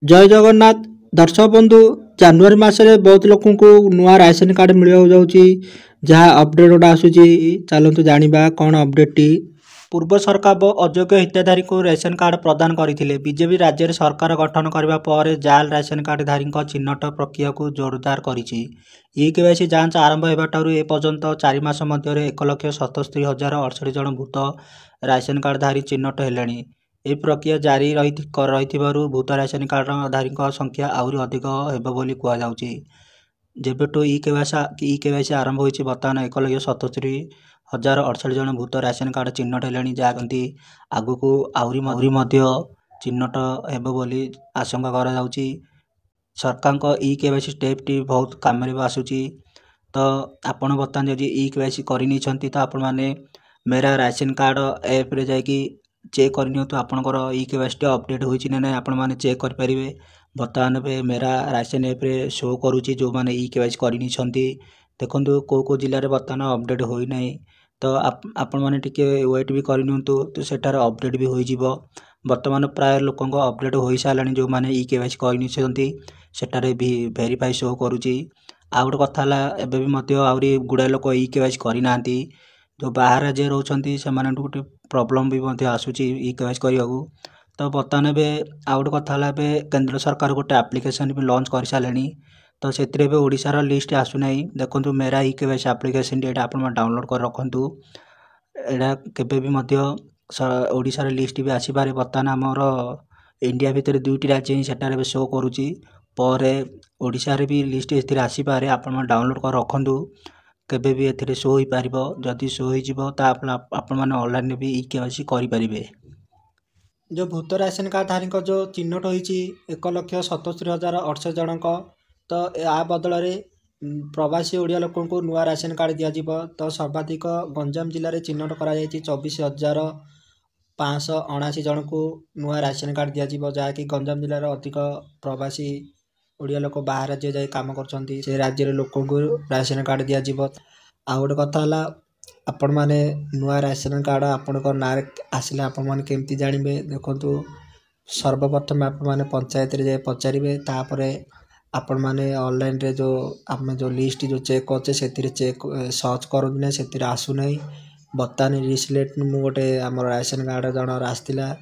जय जगन्नाथ दर्शक बंधु जनवरी मसरे बहुत लोक को नुआ राशन कार्ड मिल जाऊँगी जहाँ अपडेट गोटा आसूची चलतु जाना कौन अपडेट टी पूर्व सरकार अयोग्य हिताधारी को राशन कार्ड प्रदान करते बीजेपी राज्य में सरकार गठन करने पर जाल राशन कार्डधारी चिन्हट प्रक्रिया को जोरदार करिछि। केवाईसी जांच आरंभ होगाठू एपर्यंत 4 मास मध्य 1,77,068 जन भूत राशन कार्डधारी चिन्हट हेलेनी। यह प्रक्रिया जारी रही भूत राशन कार्डधारी संख्या आहरी अधिक होगी कहुच्छी। जेबेठू केवाईसी आरंभ होती बर्तमान 1,77,068 जन भूत राशन कार्ड चिन्हट हेलेनी जहाँकि आगु को आहरी चिन्हट होगी आशंका कराଯାଉଛି। सरकार केवाईसी स्टेप टी बहुत काम आसूची। तो आपण बर्तमान जब केवाईसी करनी तो आपण मैंने मेरा राशन कार्ड ऐप रे जाकि चेक करनी तो आपंकर केवाईसी अपडेट होती ना ना आपण मैंने चेक करेंगे। बर्तमान पे मेरा राशन ऐप रे शो करुच्ची जो मैंने केवाईसी करनी देखो कौ जिले में बर्तमान अपडेट होना तो आपण मैंने टिके वेट भी करनी तो सेठार अपडेट भी हो बर्तमान प्राय लोक अपडेट हो सारा जो मैंने केवाईसी करनी सेठारे भी भेरीफाई शो करुच्ची। आउ गोटे कथा एवं आहरी गुड़ाए लोक केवाईसी करना जो बाहर राज्य रोचे से गोटे प्रॉब्लम भी आसूची केवाईसी करने को। तो बर्तमान आउ गोटे कथा केंद्र सरकार गोटे एप्लिकेशन भी लॉन्च कर सारे तो से ओडिशार लिस्ट आसुना देखो मेरा केवाईसी एप्लिकेशन आप डाउनलोड कर रखु एटा केबे ओडिशार लिस्ट भी आसीपारे। बर्तमान आमर इंडिया भितर 2टी राज्य ही सेटार शो करुच्ची पर ओडिशा रे भी लिस्ट ए आसीपारे आपण डाउनलोड कर रखु केबे भी ए शो हो पार जदि शो हो आपण मैंने ऑनलाइन भी केवाईसी करें। जो भूत राशन कार्डधारी जो चिन्हट होती 1,77,068 जन तो या बदल प्रवासी ओडिया लोक को नुआ राशन कार्ड दिज्व तो सर्वाधिक गंजाम जिले में चिन्हट कर 24,579 जन को नुआ राशन कार्ड दिज्व जहाँकि गंजाम जिलार अधिक प्रवासी ओडिया लोक बाहर राज्य जाए कम कर राज्य लोक को राशन कार्ड दिज्व। आ गोटे कथा आपण मैंने नुआ राशन कार्ड आपण ना आसिले आपण मैंने केमती जानवे देखु सर्वप्रथम आपण मैंने पंचायत रे जाए पचारे तापर आपण मैंने ऑनलाइन रे जो आम जो लिस्ट जो चेक करचे से चेक सर्च करूँ से आसुना। बर्तमान रिसेंट मु गोटे आम राशन कार्ड जन आसाला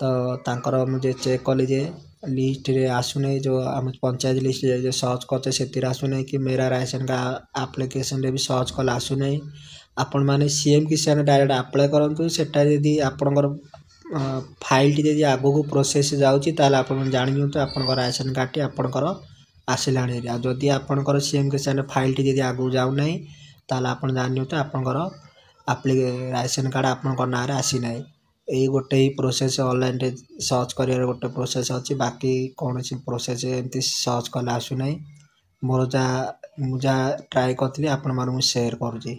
तो मुझे चेक कली जे लिस्ट रे आसुना जो आम पंचायत लिस्ट जो सर्च करचे से आसुना कि मेरा राशन कार्ड एप्लिकेशन रे भी सर्च कले आसुना। आपण मैंने सीएम किसान डायरेक्ट अप्लाई करूँ सेटा जदि आपणकर फाइल टी आग को प्रोसेस जाऊँगी आप जानी तो आप राशन कार्ड टी आपणकर आसला जदि आपणकर सीएम किसान फाइल टी आगू जाऊना ताल आप जानी तो आपणकर राशन कार्ड आपणकर ना आसीना। यही गोटे ही प्रोसेस ऑनलाइन रे सर्च कर गोटे प्रोसेस अच्छी बाकी कौन सी प्रोसेस एमती सर्च कले आसुना। मोर जहाँ ट्राए करी आपण मैं सेयार करुँची।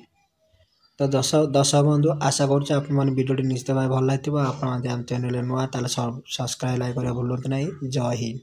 तो दर्शक बंधु आशा करें भिडियो निश्चित भाव भल लगे आप चैनल नुआ सब्सक्राइब लाइक करा भूलु ना। जय हिंद।